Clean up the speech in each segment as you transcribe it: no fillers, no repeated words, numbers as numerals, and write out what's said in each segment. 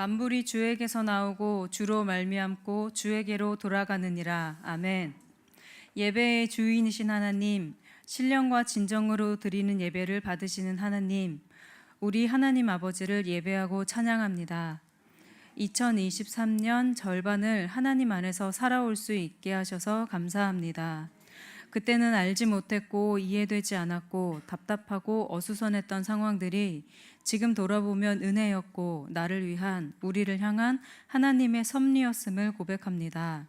만물이 주에게서 나오고 주로 말미암고 주에게로 돌아가느니라. 아멘. 예배의 주인이신 하나님, 신령과 진정으로 드리는 예배를 받으시는 하나님, 우리 하나님 아버지를 예배하고 찬양합니다. 2023년 절반을 하나님 안에서 살아올 수 있게 하셔서 감사합니다. 그때는 알지 못했고 이해되지 않았고 답답하고 어수선했던 상황들이 지금 돌아보면 은혜였고 나를 위한, 우리를 향한 하나님의 섭리였음을 고백합니다.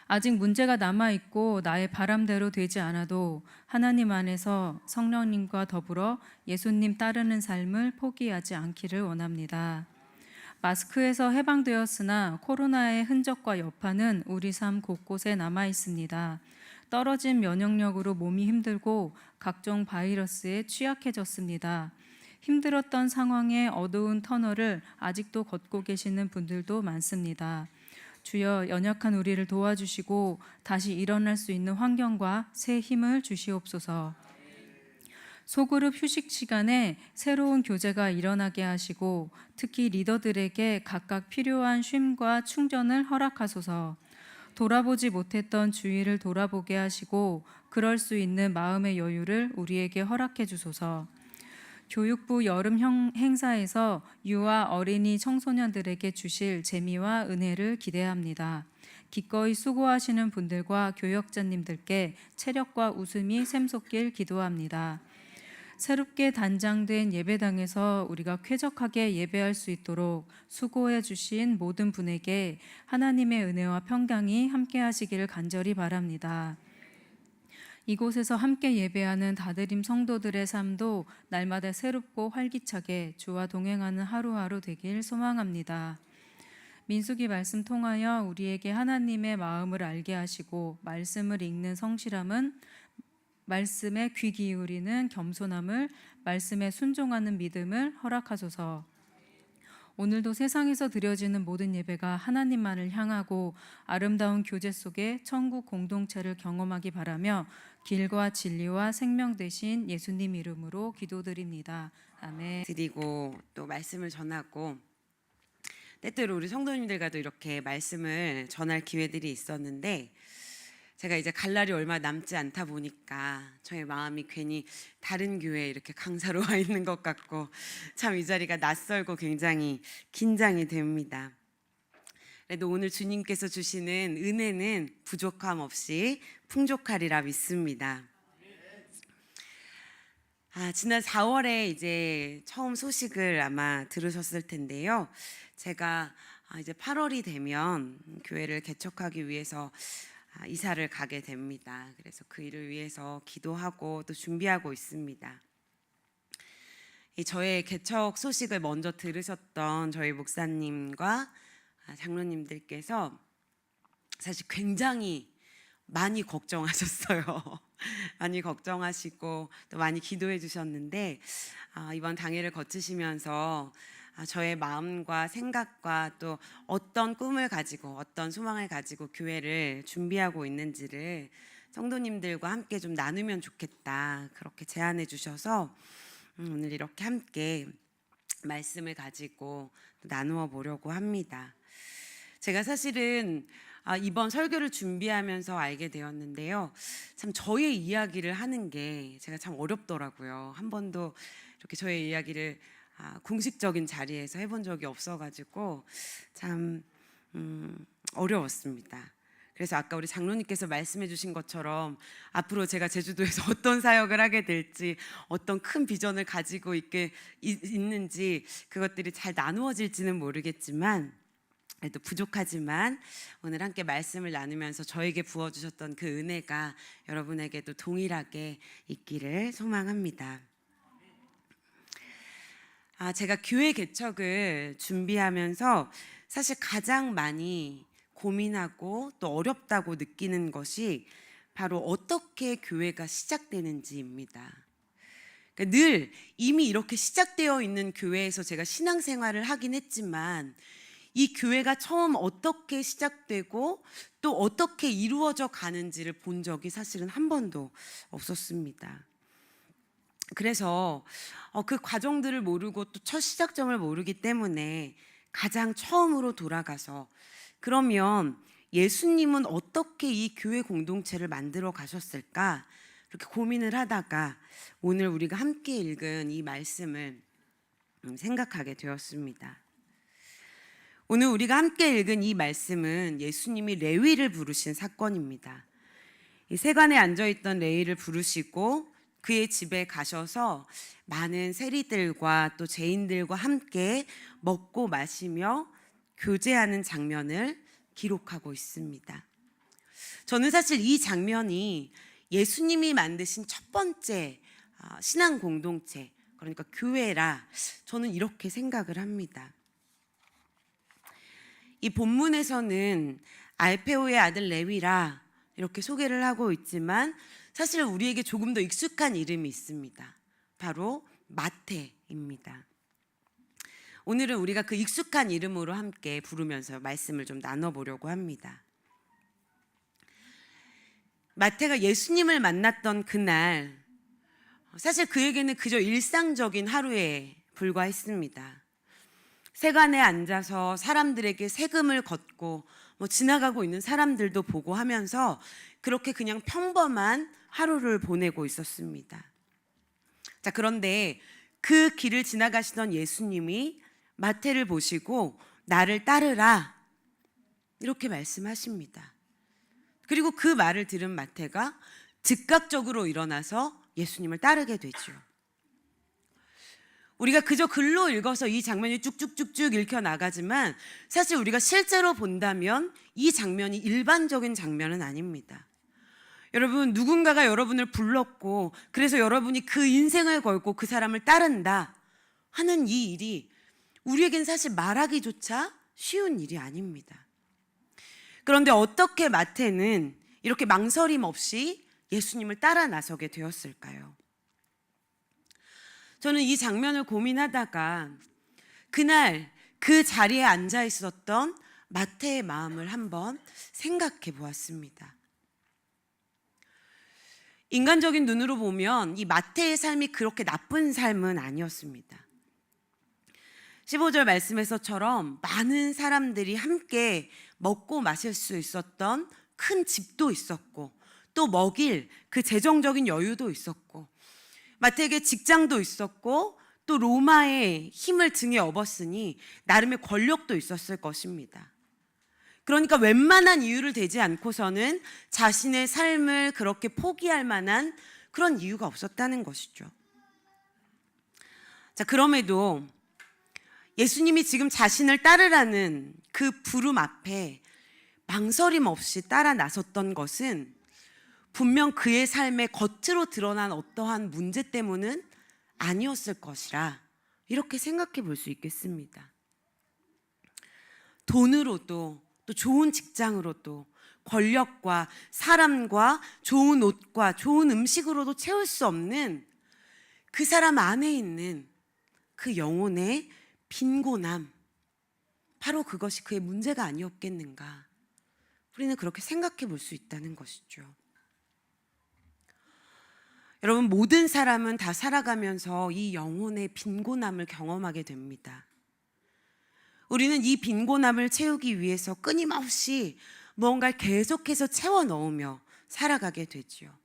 아직 문제가 남아있고 나의 바람대로 되지 않아도 하나님 안에서 성령님과 더불어 예수님 따르는 삶을 포기하지 않기를 원합니다. 마스크에서 해방되었으나 코로나의 흔적과 여파는 우리 삶 곳곳에 남아있습니다. 떨어진 면역력으로 몸이 힘들고 각종 바이러스에 취약해졌습니다. 힘들었던 상황의 어두운 터널을 아직도 걷고 계시는 분들도 많습니다. 주여, 연약한 우리를 도와주시고 다시 일어날 수 있는 환경과 새 힘을 주시옵소서. 소그룹 휴식 시간에 새로운 교제가 일어나게 하시고 특히 리더들에게 각각 필요한 쉼과 충전을 허락하소서. 돌아보지 못했던 주위를 돌아보게 하시고 그럴 수 있는 마음의 여유를 우리에게 허락해 주소서. 교육부 여름 행사에서 유아 어린이 청소년들에게 주실 재미와 은혜를 기대합니다. 기꺼이 수고하시는 분들과 교역자님들께 체력과 웃음이 샘솟길 기도합니다. 새롭게 단장된 예배당에서 우리가 쾌적하게 예배할 수 있도록 수고해 주신 모든 분에게 하나님의 은혜와 평강이 함께 하시기를 간절히 바랍니다. 이곳에서 함께 예배하는 다드림 성도들의 삶도 날마다 새롭고 활기차게 주와 동행하는 하루하루 되길 소망합니다. 민수기 말씀 통하여 우리에게 하나님의 마음을 알게 하시고 말씀을 읽는 성실함은, 말씀에 귀 기울이는 겸손함을, 말씀에 순종하는 믿음을 허락하소서. 오늘도 세상에서 드려지는 모든 예배가 하나님만을 향하고 아름다운 교제 속에 천국 공동체를 경험하기 바라며 길과 진리와 생명 되신 예수님 이름으로 기도드립니다. 아멘. 드리고 또 말씀을 전하고 때때로 우리 성도님들과도 이렇게 말씀을 전할 기회들이 있었는데 제가 이제 갈 날이 얼마 남지 않다 보니까 저의 마음이 괜히 다른 교회에 이렇게 강사로 와 있는 것 같고 참 이 자리가 낯설고 굉장히 긴장이 됩니다. 그래도 오늘 주님께서 주시는 은혜는 부족함 없이 풍족하리라 믿습니다. 지난 4월에 이제 처음 소식을 아마 들으셨을 텐데요. 제가 이제 8월이 되면 교회를 개척하기 위해서 이사를 가게 됩니다. 그래서 그 일을 위해서 기도하고 또 준비하고 있습니다. 저의 개척 소식을 먼저 들으셨던 저희 목사님과 장로님들께서 사실 굉장히 많이 걱정하셨어요. 많이 걱정하시고 또 많이 기도해 주셨는데 이번 당일을 거치시면서 저의 마음과 생각과 또 어떤 꿈을 가지고 어떤 소망을 가지고 교회를 준비하고 있는지를 성도님들과 함께 좀 나누면 좋겠다 그렇게 제안해 주셔서 오늘 이렇게 함께 말씀을 가지고 나누어 보려고 합니다. 제가 사실은 이번 설교를 준비하면서 알게 되었는데요. 참 저의 이야기를 하는 게 제가 참 어렵더라고요. 한 번도 이렇게 저의 이야기를 공식적인 자리에서 해본 적이 없어가지고 참 어려웠습니다. 그래서 아까 우리 장로님께서 말씀해 주신 것처럼 앞으로 제가 제주도에서 어떤 사역을 하게 될지, 어떤 큰 비전을 가지고 있는지 그것들이 잘 나누어질지는 모르겠지만 또 부족하지만 오늘 함께 말씀을 나누면서 저에게 부어주셨던 그 은혜가 여러분에게도 동일하게 있기를 소망합니다. 제가 교회 개척을 준비하면서 사실 가장 많이 고민하고 또 어렵다고 느끼는 것이 바로 어떻게 교회가 시작되는지입니다. 그러니까 늘 이미 이렇게 시작되어 있는 교회에서 제가 신앙생활을 하긴 했지만 이 교회가 처음 어떻게 시작되고 또 어떻게 이루어져 가는지를 본 적이 사실은 한 번도 없었습니다. 그래서 그 과정들을 모르고 또 첫 시작점을 모르기 때문에 가장 처음으로 돌아가서 그러면 예수님은 어떻게 이 교회 공동체를 만들어 가셨을까? 이렇게 고민을 하다가 오늘 우리가 함께 읽은 이 말씀을 생각하게 되었습니다. 오늘 우리가 함께 읽은 이 말씀은 예수님이 레위를 부르신 사건입니다. 이 세관에 앉아있던 레위를 부르시고 그의 집에 가셔서 많은 세리들과 또 죄인들과 함께 먹고 마시며 교제하는 장면을 기록하고 있습니다. 저는 사실 이 장면이 예수님이 만드신 첫 번째 신앙 공동체, 그러니까 교회라 저는 이렇게 생각을 합니다. 이 본문에서는 알페오의 아들 레위라 이렇게 소개를 하고 있지만 사실 우리에게 조금 더 익숙한 이름이 있습니다. 바로 마태입니다. 오늘은 우리가 그 익숙한 이름으로 함께 부르면서 말씀을 좀 나눠보려고 합니다. 마태가 예수님을 만났던 그날, 사실 그에게는 그저 일상적인 하루에 불과했습니다. 세관에 앉아서 사람들에게 세금을 걷고 지나가고 있는 사람들도 보고 하면서 그렇게 그냥 평범한 하루를 보내고 있었습니다. 자, 그런데 그 길을 지나가시던 예수님이 마태를 보시고 나를 따르라 이렇게 말씀하십니다. 그리고 그 말을 들은 마태가 즉각적으로 일어나서 예수님을 따르게 되죠. 우리가 그저 글로 읽어서 이 장면이 쭉쭉쭉쭉 읽혀 나가지만 사실 우리가 실제로 본다면 이 장면이 일반적인 장면은 아닙니다. 여러분, 누군가가 여러분을 불렀고 그래서 여러분이 그 인생을 걸고 그 사람을 따른다 하는 이 일이 우리에겐 사실 말하기조차 쉬운 일이 아닙니다. 그런데 어떻게 마태는 이렇게 망설임 없이 예수님을 따라 나서게 되었을까요? 저는 이 장면을 고민하다가 그날 그 자리에 앉아 있었던 마태의 마음을 한번 생각해 보았습니다. 인간적인 눈으로 보면 이 마태의 삶이 그렇게 나쁜 삶은 아니었습니다. 15절 말씀에서처럼 많은 사람들이 함께 먹고 마실 수 있었던 큰 집도 있었고 또 먹일 그 재정적인 여유도 있었고 마태에게 직장도 있었고 또 로마의 힘을 등에 업었으니 나름의 권력도 있었을 것입니다. 그러니까 웬만한 이유를 대지 않고서는 자신의 삶을 그렇게 포기할 만한 그런 이유가 없었다는 것이죠. 자, 그럼에도 예수님이 지금 자신을 따르라는 그 부름 앞에 망설임 없이 따라 나섰던 것은 분명 그의 삶에 겉으로 드러난 어떠한 문제 때문은 아니었을 것이라 이렇게 생각해 볼 수 있겠습니다. 돈으로도 또 좋은 직장으로도 권력과 사람과 좋은 옷과 좋은 음식으로도 채울 수 없는 그 사람 안에 있는 그 영혼의 빈곤함, 바로 그것이 그의 문제가 아니었겠는가. 우리는 그렇게 생각해 볼 수 있다는 것이죠. 여러분, 모든 사람은 다 살아가면서 이 영혼의 빈곤함을 경험하게 됩니다. 우리는 이 빈곤함을 채우기 위해서 끊임없이 뭔가를 계속해서 채워 넣으며 살아가게 되죠.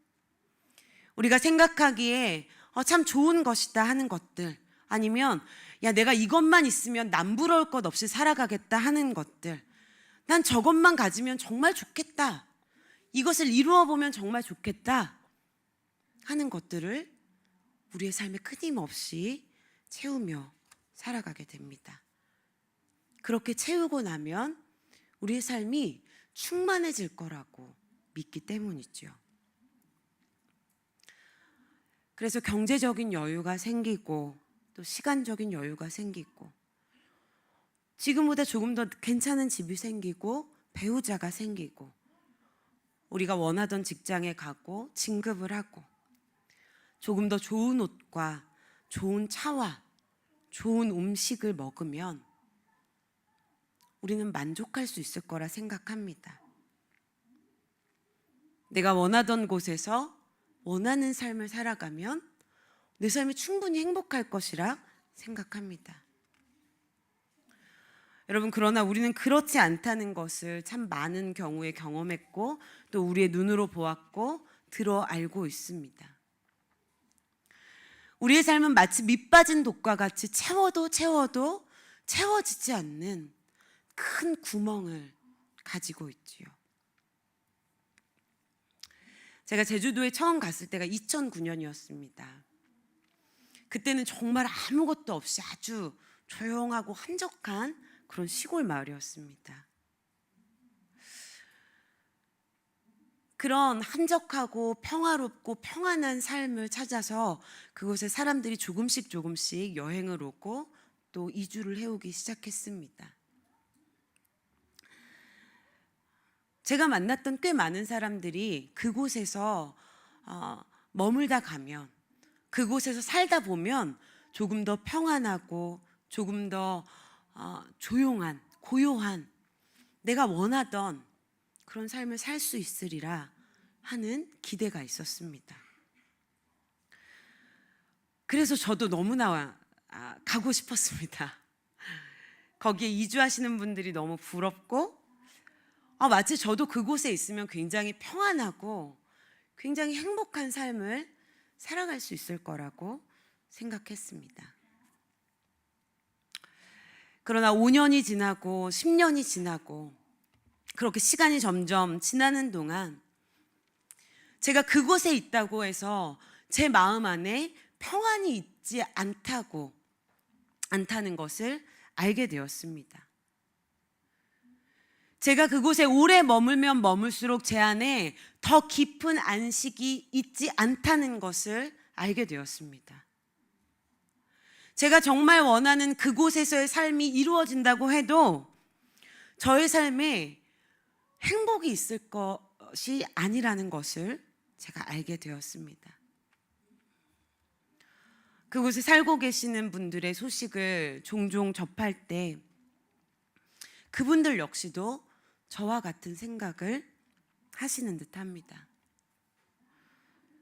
우리가 생각하기에 참 좋은 것이다 하는 것들, 아니면 야, 내가 이것만 있으면 남부러울 것 없이 살아가겠다 하는 것들, 난 저것만 가지면 정말 좋겠다, 이것을 이루어 보면 정말 좋겠다 하는 것들을 우리의 삶에 끊임없이 채우며 살아가게 됩니다. 그렇게 채우고 나면 우리의 삶이 충만해질 거라고 믿기 때문이죠. 그래서 경제적인 여유가 생기고 또 시간적인 여유가 생기고 지금보다 조금 더 괜찮은 집이 생기고 배우자가 생기고 우리가 원하던 직장에 가고 진급을 하고 조금 더 좋은 옷과 좋은 차와 좋은 음식을 먹으면 우리는 만족할 수 있을 거라 생각합니다. 내가 원하던 곳에서 원하는 삶을 살아가면 내 삶이 충분히 행복할 것이라 생각합니다. 여러분, 그러나 우리는 그렇지 않다는 것을 참 많은 경우에 경험했고 또 우리의 눈으로 보았고 들어 알고 있습니다. 우리의 삶은 마치 밑 빠진 독과 같이 채워도 채워지지 않는 큰 구멍을 가지고 있지요. 제가 제주도에 처음 갔을 때가 2009년이었습니다. 그때는 정말 아무것도 없이 아주 조용하고 한적한 그런 시골 마을이었습니다. 그런 한적하고 평화롭고 평안한 삶을 찾아서 그곳에 사람들이 조금씩 여행을 오고 또 이주를 해오기 시작했습니다. 제가 만났던 꽤 많은 사람들이 그곳에서 머물다 가면, 그곳에서 살다 보면 조금 더 평안하고 조금 더 조용한, 고요한, 내가 원하던 그런 삶을 살 수 있으리라 하는 기대가 있었습니다. 그래서 저도 너무나 가고 싶었습니다. 거기에 이주하시는 분들이 너무 부럽고, 마치 저도 그곳에 있으면 굉장히 평안하고 굉장히 행복한 삶을 살아갈 수 있을 거라고 생각했습니다. 그러나 5년이 지나고 10년이 지나고 그렇게 시간이 점점 지나는 동안 제가 그곳에 있다고 해서 제 마음 안에 평안이 있지 않다는 것을 알게 되었습니다. 제가 그곳에 오래 머물면 머물수록 제 안에 더 깊은 안식이 있지 않다는 것을 알게 되었습니다. 제가 정말 원하는 그곳에서의 삶이 이루어진다고 해도 저의 삶에 행복이 있을 것이 아니라는 것을 제가 알게 되었습니다. 그곳에 살고 계시는 분들의 소식을 종종 접할 때 그분들 역시도 저와 같은 생각을 하시는 듯합니다.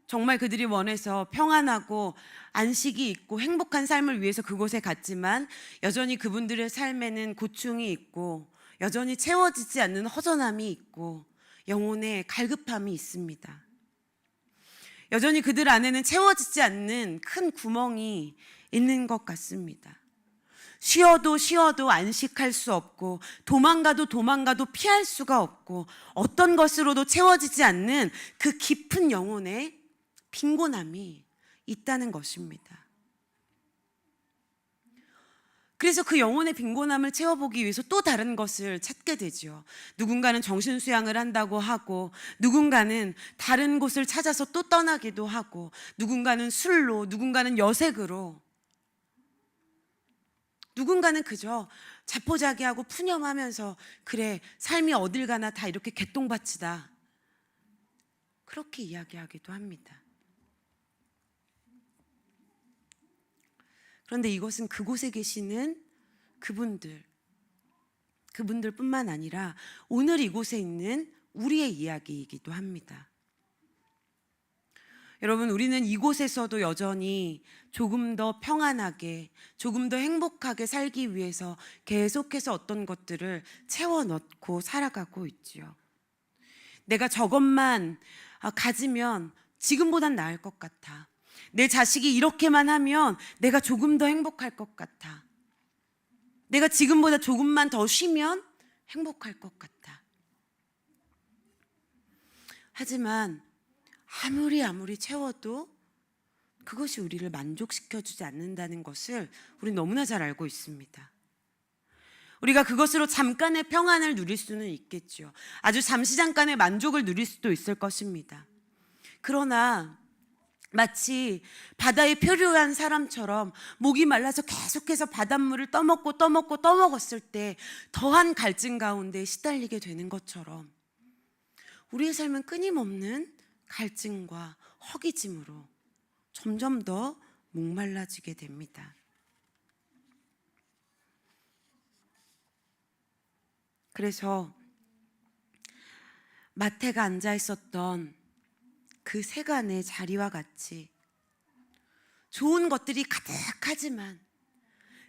정말 그들이 원해서 평안하고 안식이 있고 행복한 삶을 위해서 그곳에 갔지만 여전히 그분들의 삶에는 고충이 있고 여전히 채워지지 않는 허전함이 있고 영혼의 갈급함이 있습니다. 여전히 그들 안에는 채워지지 않는 큰 구멍이 있는 것 같습니다. 쉬어도 안식할 수 없고 도망가도 피할 수가 없고 어떤 것으로도 채워지지 않는 그 깊은 영혼의 빈곤함이 있다는 것입니다. 그래서 그 영혼의 빈곤함을 채워보기 위해서 또 다른 것을 찾게 되죠. 누군가는 정신수양을 한다고 하고 누군가는 다른 곳을 찾아서 또 떠나기도 하고 누군가는 술로, 누군가는 여색으로, 누군가는 그저 자포자기하고 푸념하면서 그래, 삶이 어딜 가나 다 이렇게 개똥밭이다, 그렇게 이야기하기도 합니다. 그런데 이것은 그곳에 계시는 그분들뿐만 아니라 오늘 이곳에 있는 우리의 이야기이기도 합니다. 여러분, 우리는 이곳에서도 여전히 조금 더 평안하게, 조금 더 행복하게 살기 위해서 계속해서 어떤 것들을 채워 넣고 살아가고 있지요. 내가 저것만 가지면 지금보단 나을 것 같아. 내 자식이 이렇게만 하면 내가 조금 더 행복할 것 같아. 내가 지금보다 조금만 더 쉬면 행복할 것 같아. 하지만 아무리 채워도 그것이 우리를 만족시켜주지 않는다는 것을 우리 너무나 잘 알고 있습니다. 우리가 그것으로 잠깐의 평안을 누릴 수는 있겠죠. 아주 잠시 잠깐의 만족을 누릴 수도 있을 것입니다. 그러나 마치 바다에 표류한 사람처럼 목이 말라서 계속해서 바닷물을 떠먹었을 때 더한 갈증 가운데 시달리게 되는 것처럼 우리의 삶은 끊임없는 갈증과 허기짐으로 점점 더 목말라지게 됩니다. 그래서 마태가 앉아 있었던 그 세간의 자리와 같이 좋은 것들이 가득하지만,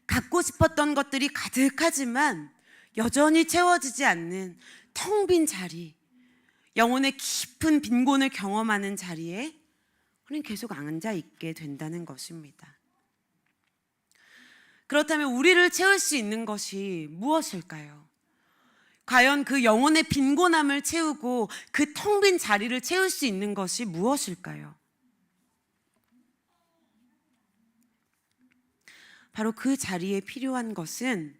갖고 싶었던 것들이 가득하지만 여전히 채워지지 않는 텅 빈 자리, 영혼의 깊은 빈곤을 경험하는 자리에 우리는 계속 앉아 있게 된다는 것입니다. 그렇다면 우리를 채울 수 있는 것이 무엇일까요? 과연 그 영혼의 빈곤함을 채우고 그 텅 빈 자리를 채울 수 있는 것이 무엇일까요? 바로 그 자리에 필요한 것은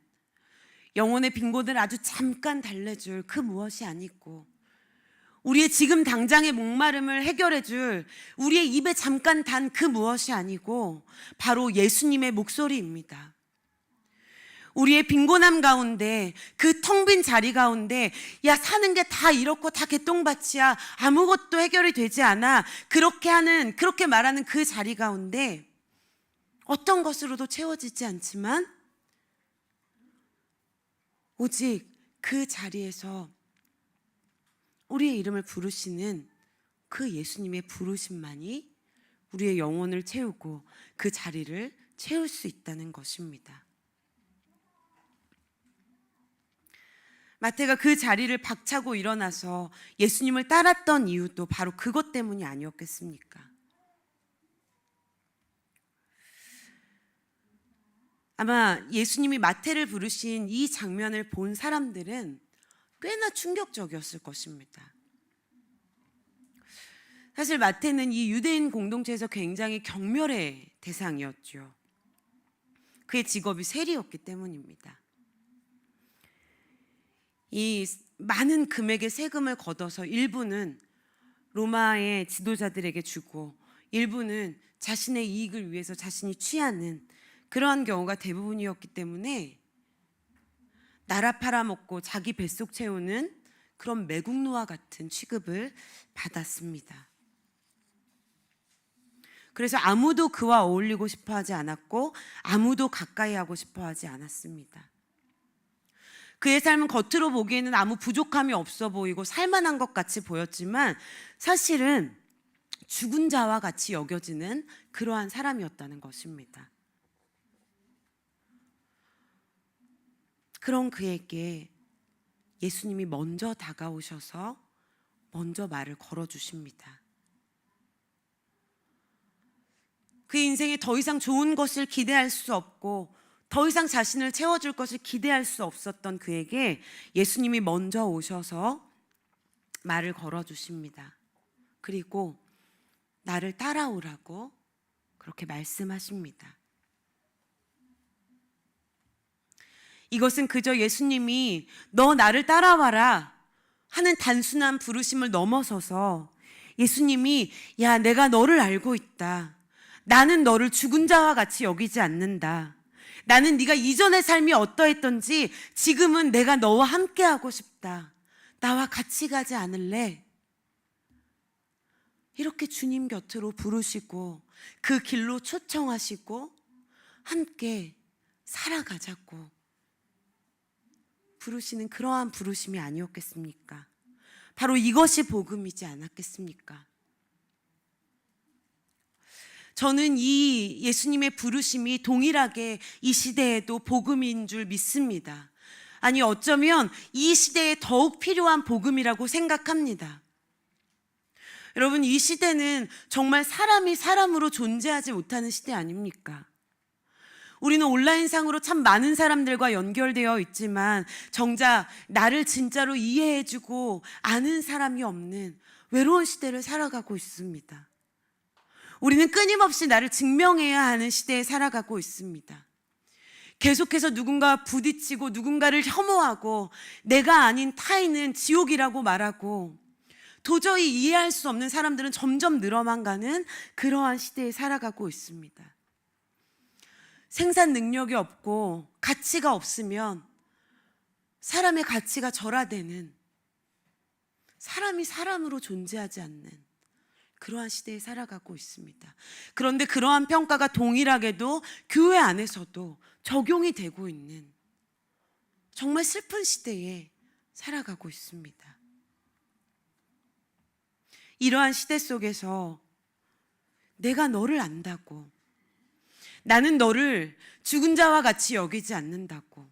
영혼의 빈곤을 아주 잠깐 달래줄 그 무엇이 아니고, 우리의 지금 당장의 목마름을 해결해줄 우리의 입에 잠깐 단 그 무엇이 아니고 바로 예수님의 목소리입니다. 우리의 빈곤함 가운데, 그 텅 빈 자리 가운데, 야, 사는 게 다 이렇고 다 개똥밭이야, 아무것도 해결이 되지 않아, 그렇게 말하는 그 자리 가운데 어떤 것으로도 채워지지 않지만 오직 그 자리에서 우리의 이름을 부르시는 그 예수님의 부르심만이 우리의 영혼을 채우고 그 자리를 채울 수 있다는 것입니다. 마태가 그 자리를 박차고 일어나서 예수님을 따랐던 이유도 바로 그것 때문이 아니었겠습니까? 아마 예수님이 마태를 부르신 이 장면을 본 사람들은 꽤나 충격적이었을 것입니다. 사실 마태는 이 유대인 공동체에서 굉장히 경멸의 대상이었죠. 그의 직업이 세리였기 때문입니다. 이 많은 금액의 세금을 걷어서 일부는 로마의 지도자들에게 주고 일부는 자신의 이익을 위해서 자신이 취하는 그러한 경우가 대부분이었기 때문에 나라 팔아먹고 자기 뱃속 채우는 그런 매국노와 같은 취급을 받았습니다. 그래서 아무도 그와 어울리고 싶어 하지 않았고 아무도 가까이 하고 싶어 하지 않았습니다. 그의 삶은 겉으로 보기에는 아무 부족함이 없어 보이고 살만한 것 같이 보였지만 사실은 죽은 자와 같이 여겨지는 그러한 사람이었다는 것입니다. 그런 그에게 예수님이 먼저 다가오셔서 먼저 말을 걸어주십니다. 그의 인생에 더 이상 좋은 것을 기대할 수 없고 더 이상 자신을 채워줄 것을 기대할 수 없었던 그에게 예수님이 먼저 오셔서 말을 걸어주십니다. 그리고 나를 따라오라고 그렇게 말씀하십니다. 이것은 그저 예수님이 너 나를 따라와라 하는 단순한 부르심을 넘어서서 예수님이 야, 내가 너를 알고 있다. 나는 너를 죽은 자와 같이 여기지 않는다. 나는 네가 이전의 삶이 어떠했던지 지금은 내가 너와 함께하고 싶다. 나와 같이 가지 않을래? 이렇게 주님 곁으로 부르시고 그 길로 초청하시고 함께 살아가자고 부르시는 그러한 부르심이 아니었겠습니까? 바로 이것이 복음이지 않았겠습니까? 저는 이 예수님의 부르심이 동일하게 이 시대에도 복음인 줄 믿습니다. 아니, 어쩌면 이 시대에 더욱 필요한 복음이라고 생각합니다. 여러분, 이 시대는 정말 사람이 사람으로 존재하지 못하는 시대 아닙니까? 우리는 온라인상으로 참 많은 사람들과 연결되어 있지만 정작 나를 진짜로 이해해주고 아는 사람이 없는 외로운 시대를 살아가고 있습니다. 우리는 끊임없이 나를 증명해야 하는 시대에 살아가고 있습니다. 계속해서 누군가와 부딪히고 누군가를 혐오하고 내가 아닌 타인은 지옥이라고 말하고 도저히 이해할 수 없는 사람들은 점점 늘어만 가는 그러한 시대에 살아가고 있습니다. 생산 능력이 없고 가치가 없으면 사람의 가치가 절하되는, 사람이 사람으로 존재하지 않는 그러한 시대에 살아가고 있습니다. 그런데 그러한 평가가 동일하게도 교회 안에서도 적용이 되고 있는 정말 슬픈 시대에 살아가고 있습니다. 이러한 시대 속에서 내가 너를 안다고, 나는 너를 죽은 자와 같이 여기지 않는다고,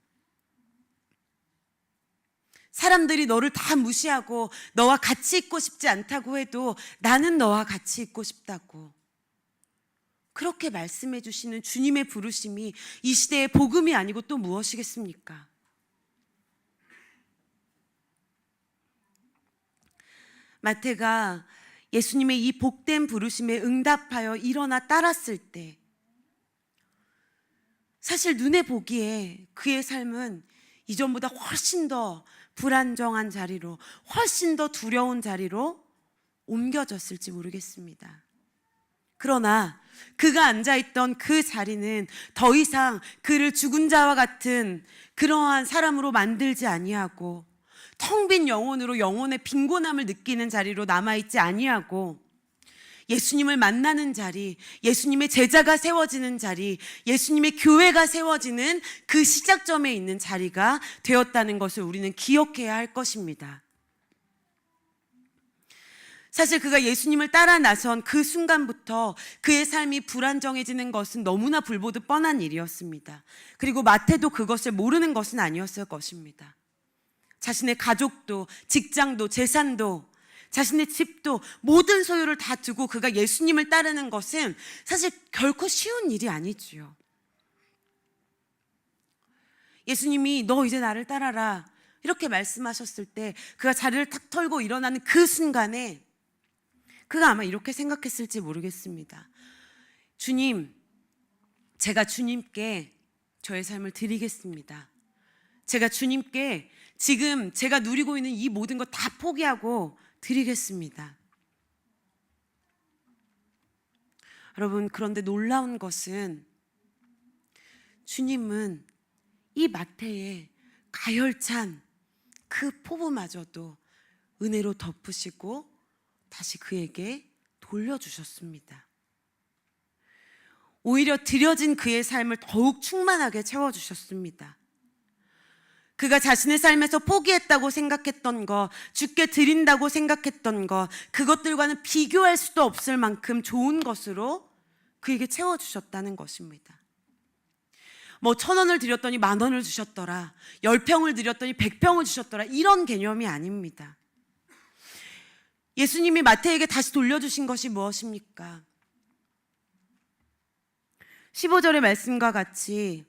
사람들이 너를 다 무시하고 너와 같이 있고 싶지 않다고 해도 나는 너와 같이 있고 싶다고 그렇게 말씀해 주시는 주님의 부르심이 이 시대의 복음이 아니고 또 무엇이겠습니까? 마태가 예수님의 이 복된 부르심에 응답하여 일어나 따랐을 때 사실 눈에 보기에 그의 삶은 이전보다 훨씬 더 불안정한 자리로, 훨씬 더 두려운 자리로 옮겨졌을지 모르겠습니다. 그러나 그가 앉아있던 그 자리는 더 이상 그를 죽은 자와 같은 그러한 사람으로 만들지 아니하고 텅 빈 영혼으로 영혼의 빈곤함을 느끼는 자리로 남아있지 아니하고 예수님을 만나는 자리, 예수님의 제자가 세워지는 자리, 예수님의 교회가 세워지는 그 시작점에 있는 자리가 되었다는 것을 우리는 기억해야 할 것입니다. 사실 그가 예수님을 따라 나선 그 순간부터 그의 삶이 불안정해지는 것은 너무나 불보듯 뻔한 일이었습니다. 그리고 마태도 그것을 모르는 것은 아니었을 것입니다. 자신의 가족도, 직장도, 재산도, 자신의 집도 모든 소유를 다 두고 그가 예수님을 따르는 것은 사실 결코 쉬운 일이 아니지요. 예수님이 너 이제 나를 따라라 이렇게 말씀하셨을 때 그가 자리를 탁 털고 일어나는 그 순간에 그가 아마 이렇게 생각했을지 모르겠습니다. 주님, 제가 주님께 저의 삶을 드리겠습니다. 제가 주님께 지금 제가 누리고 있는 이 모든 것 다 포기하고 드리겠습니다. 여러분, 그런데 놀라운 것은 주님은 이 마태의 가열찬 그 포부마저도 은혜로 덮으시고 다시 그에게 돌려주셨습니다. 오히려 드려진 그의 삶을 더욱 충만하게 채워주셨습니다. 그가 자신의 삶에서 포기했다고 생각했던 것, 주께 드린다고 생각했던 것, 그것들과는 비교할 수도 없을 만큼 좋은 것으로 그에게 채워주셨다는 것입니다. 뭐 1,000원을 드렸더니 10,000원을 주셨더라, 10평을 드렸더니 100평을 주셨더라, 이런 개념이 아닙니다. 예수님이 마태에게 다시 돌려주신 것이 무엇입니까? 15절의 말씀과 같이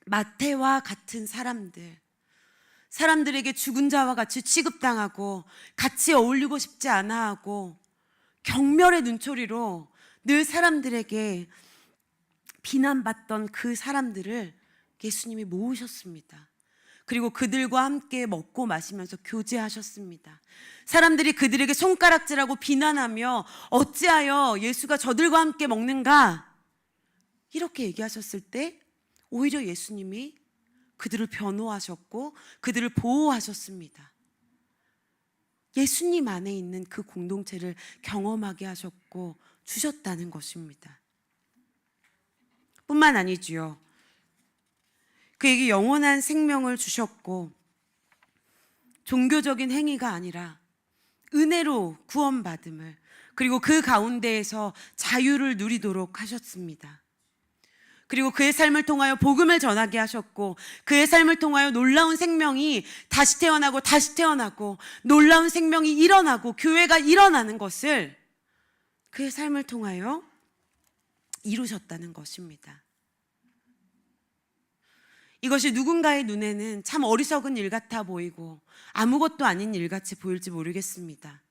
마태와 같은 사람들에게 죽은 자와 같이 취급당하고 같이 어울리고 싶지 않아 하고 경멸의 눈초리로 늘 사람들에게 비난받던 그 사람들을 예수님이 모으셨습니다. 그리고 그들과 함께 먹고 마시면서 교제하셨습니다. 사람들이 그들에게 손가락질하고 비난하며 어찌하여 예수가 저들과 함께 먹는가? 이렇게 얘기하셨을 때 오히려 예수님이 그들을 변호하셨고 그들을 보호하셨습니다. 예수님 안에 있는 그 공동체를 경험하게 하셨고 주셨다는 것입니다. 뿐만 아니지요. 그에게 영원한 생명을 주셨고 종교적인 행위가 아니라 은혜로 구원받음을, 그리고 그 가운데에서 자유를 누리도록 하셨습니다. 그리고 그의 삶을 통하여 복음을 전하게 하셨고 그의 삶을 통하여 놀라운 생명이 다시 태어나고 놀라운 생명이 일어나고 교회가 일어나는 것을 그의 삶을 통하여 이루셨다는 것입니다. 이것이 누군가의 눈에는 참 어리석은 일 같아 보이고 아무것도 아닌 일같이 보일지 모르겠습니다.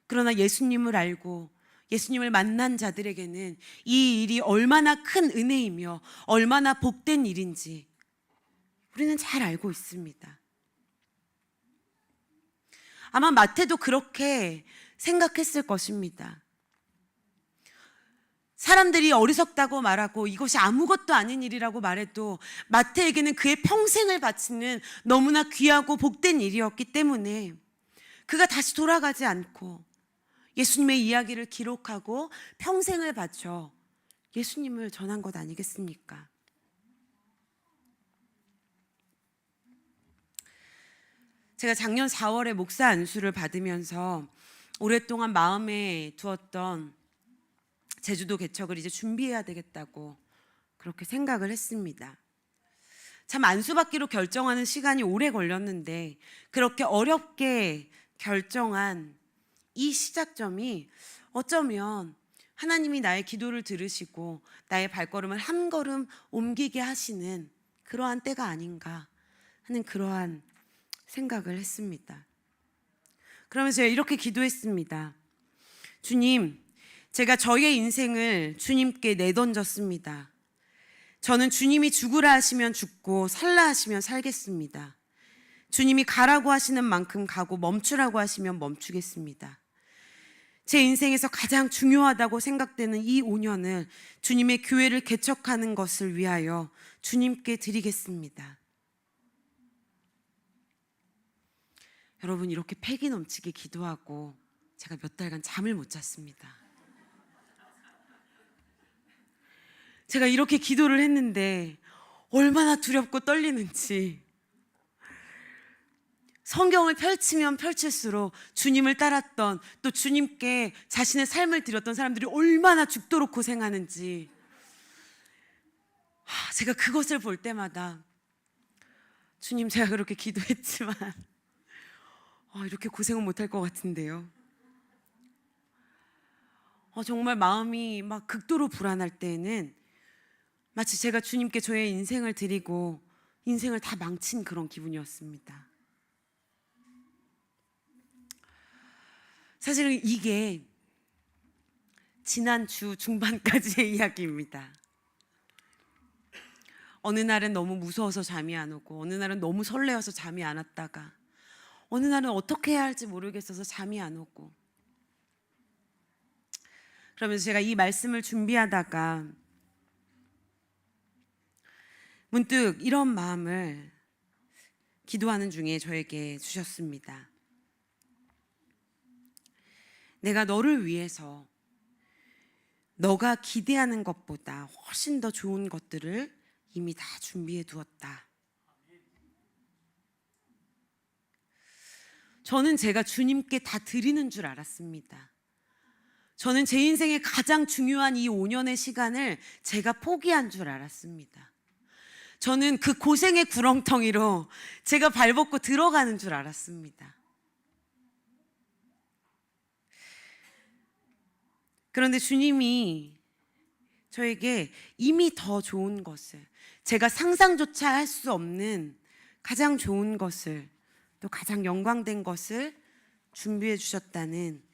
그러나 예수님을 알고 예수님을 만난 자들에게는 이 일이 얼마나 큰 은혜이며 얼마나 복된 일인지 우리는 잘 알고 있습니다. 아마 마태도 그렇게 생각했을 것입니다. 사람들이 어리석다고 말하고 이것이 아무것도 아닌 일이라고 말해도 마태에게는 그의 평생을 바치는 너무나 귀하고 복된 일이었기 때문에 그가 다시 돌아가지 않고 예수님의 이야기를 기록하고 평생을 바쳐 예수님을 전한 것 아니겠습니까? 제가 작년 4월에 목사 안수를 받으면서 오랫동안 마음에 두었던 제주도 개척을 이제 준비해야 되겠다고 그렇게 생각을 했습니다. 참 안수받기로 결정하는 시간이 오래 걸렸는데 그렇게 어렵게 결정한 이 시작점이 어쩌면 하나님이 나의 기도를 들으시고 나의 발걸음을 한 걸음 옮기게 하시는 그러한 때가 아닌가 하는 그러한 생각을 했습니다. 그러면서 제가 이렇게 기도했습니다. 주님, 제가 저의 인생을 주님께 내던졌습니다. 저는 주님이 죽으라 하시면 죽고 살라 하시면 살겠습니다. 주님이 가라고 하시는 만큼 가고 멈추라고 하시면 멈추겠습니다. 제 인생에서 가장 중요하다고 생각되는 이 5년을 주님의 교회를 개척하는 것을 위하여 주님께 드리겠습니다. 여러분, 이렇게 패기 넘치게 기도하고 제가 몇 달간 잠을 못 잤습니다. 제가 이렇게 기도를 했는데 얼마나 두렵고 떨리는지, 성경을 펼치면 펼칠수록 주님을 따랐던, 또 주님께 자신의 삶을 드렸던 사람들이 얼마나 죽도록 고생하는지, 제가 그것을 볼 때마다 주님, 제가 그렇게 기도했지만 이렇게 고생은 못할 것 같은데요. 정말 마음이 막 극도로 불안할 때에는 마치 제가 주님께 저의 인생을 드리고 인생을 다 망친 그런 기분이었습니다. 사실은 이게 지난주 중반까지의 이야기입니다. 어느 날은 너무 무서워서 잠이 안 오고, 어느 날은 너무 설레어서 잠이 안 왔다가, 어느 날은 어떻게 해야 할지 모르겠어서 잠이 안 오고, 그러면서 제가 이 말씀을 준비하다가 문득 이런 마음을 기도하는 중에 저에게 주셨습니다. 내가 너를 위해서 너가 기대하는 것보다 훨씬 더 좋은 것들을 이미 다 준비해 두었다. 저는 제가 주님께 다 드리는 줄 알았습니다. 저는 제 인생의 가장 중요한 이 5년의 시간을 제가 포기한 줄 알았습니다. 저는 그 고생의 구렁텅이로 제가 발벗고 들어가는 줄 알았습니다. 그런데 주님이 저에게 이미 더 좋은 것을, 제가 상상조차 할 수 없는 가장 좋은 것을, 또 가장 영광된 것을 준비해 주셨다는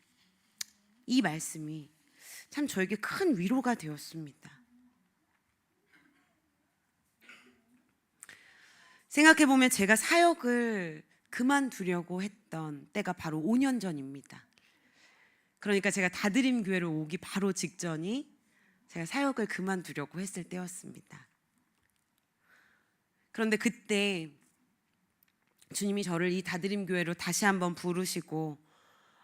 이 말씀이 참 저에게 큰 위로가 되었습니다. 생각해보면 제가 사역을 그만두려고 했던 때가 바로 5년 전입니다. 그러니까 제가 다드림 교회를 오기 바로 직전이 제가 사역을 그만두려고 했을 때였습니다. 그런데 그때 주님이 저를 이 다드림 교회로 다시 한번 부르시고,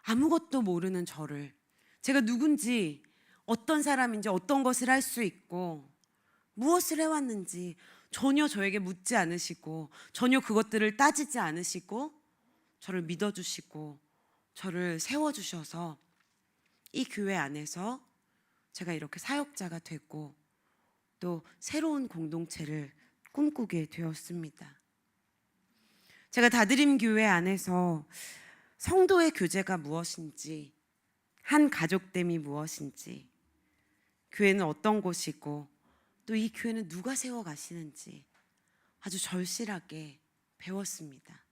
아무것도 모르는 저를, 제가 누군지, 어떤 사람인지, 어떤 것을 할 수 있고 무엇을 해왔는지 전혀 저에게 묻지 않으시고, 전혀 그것들을 따지지 않으시고 저를 믿어주시고 저를 세워주셔서 이 교회 안에서 제가 이렇게 사역자가 되고 또 새로운 공동체를 꿈꾸게 되었습니다. 제가 다드림 교회 안에서 성도의 교제가 무엇인지, 한 가족됨이 무엇인지, 교회는 어떤 곳이고 또 이 교회는 누가 세워가시는지 아주 절실하게 배웠습니다.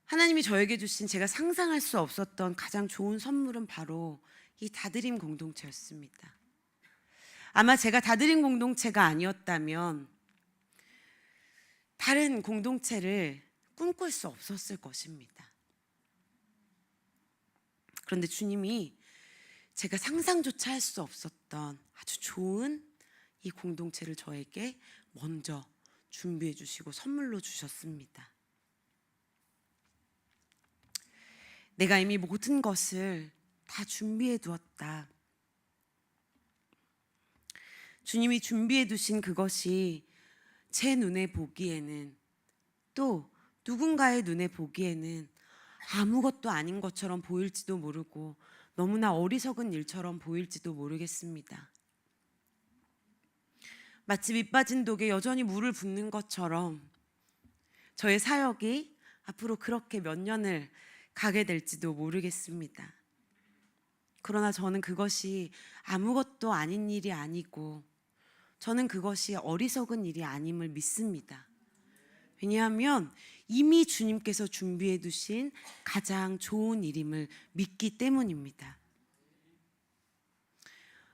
하나님이 저에게 주신 제가 상상할 수 없었던 가장 좋은 선물은 바로 이 다드림 공동체였습니다. 아마 제가 다드림 공동체가 아니었다면 다른 공동체를 꿈꿀 수 없었을 것입니다. 그런데 주님이 제가 상상조차 할 수 없었던 아주 좋은 이 공동체를 저에게 먼저 준비해 주시고 선물로 주셨습니다. 내가 이미 모든 것을 다 준비해 두었다. 주님이 준비해 두신 그것이 제 눈에 보기에는, 또 누군가의 눈에 보기에는 아무것도 아닌 것처럼 보일지도 모르고 너무나 어리석은 일처럼 보일지도 모르겠습니다. 마치 밑 빠진 독에 여전히 물을 붓는 것처럼 저의 사역이 앞으로 그렇게 몇 년을 가게 될지도 모르겠습니다. 그러나 저는 그것이 아무것도 아닌 일이 아니고 저는 그것이 어리석은 일이 아님을 믿습니다. 왜냐하면 이미 주님께서 준비해 두신 가장 좋은 일임을 믿기 때문입니다.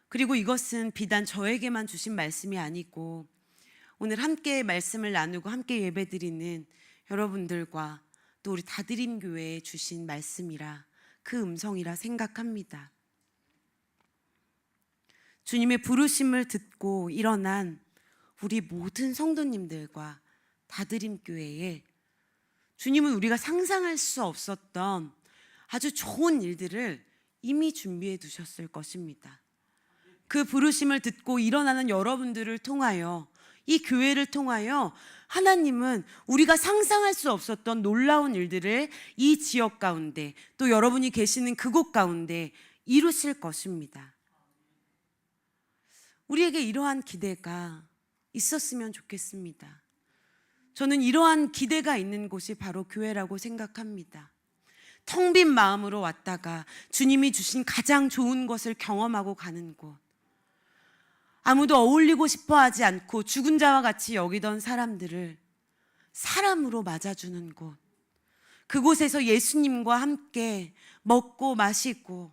그리고 이것은 비단 저에게만 주신 말씀이 아니고 오늘 함께 말씀을 나누고 함께 예배드리는 여러분들과 또 우리 다드림 교회에 주신 말씀이라 그 음성이라 생각합니다. 주님의 부르심을 듣고 일어난 우리 모든 성도님들과 다드림 교회에 주님은 우리가 상상할 수 없었던 아주 좋은 일들을 이미 준비해 두셨을 것입니다. 그 부르심을 듣고 일어나는 여러분들을 통하여 이 교회를 통하여 하나님은 우리가 상상할 수 없었던 놀라운 일들을 이 지역 가운데 또 여러분이 계시는 그곳 가운데 이루실 것입니다. 우리에게 이러한 기대가 있었으면 좋겠습니다. 저는 이러한 기대가 있는 곳이 바로 교회라고 생각합니다. 텅 빈 마음으로 왔다가 주님이 주신 가장 좋은 것을 경험하고 가는 곳, 아무도 어울리고 싶어 하지 않고 죽은 자와 같이 여기던 사람들을 사람으로 맞아주는 곳, 그곳에서 예수님과 함께 먹고 마시고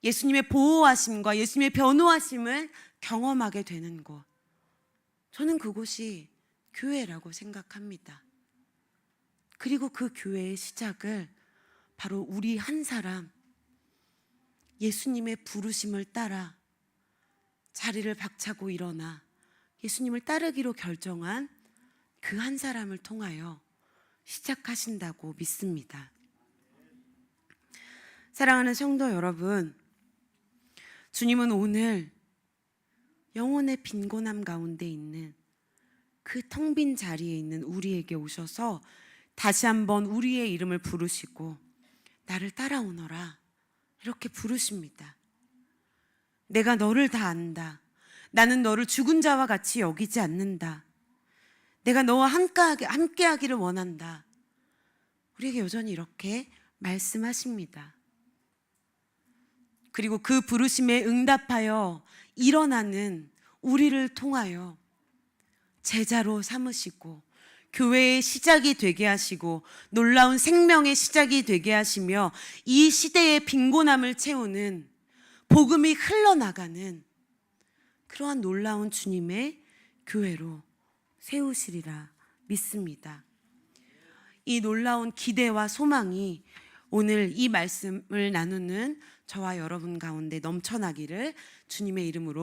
예수님의 보호하심과 예수님의 변호하심을 경험하게 되는 곳, 저는 그곳이 교회라고 생각합니다. 그리고 그 교회의 시작을 바로 우리 한 사람, 예수님의 부르심을 따라 자리를 박차고 일어나 예수님을 따르기로 결정한 그 한 사람을 통하여 시작하신다고 믿습니다. 사랑하는 성도 여러분, 주님은 오늘 영혼의 빈곤함 가운데 있는 그 텅 빈 자리에 있는 우리에게 오셔서 다시 한번 우리의 이름을 부르시고 나를 따라오너라 이렇게 부르십니다. 내가 너를 다 안다. 나는 너를 죽은 자와 같이 여기지 않는다. 내가 너와 함께 하기를 원한다. 우리에게 여전히 이렇게 말씀하십니다. 그리고 그 부르심에 응답하여 일어나는 우리를 통하여 제자로 삼으시고 교회의 시작이 되게 하시고 놀라운 생명의 시작이 되게 하시며 이 시대의 빈곤함을 채우는 복음이 흘러나가는 그러한 놀라운 주님의 교회로 세우시리라 믿습니다. 이 놀라운 기대와 소망이 오늘 이 말씀을 나누는 저와 여러분 가운데 넘쳐나기를 주님의 이름으로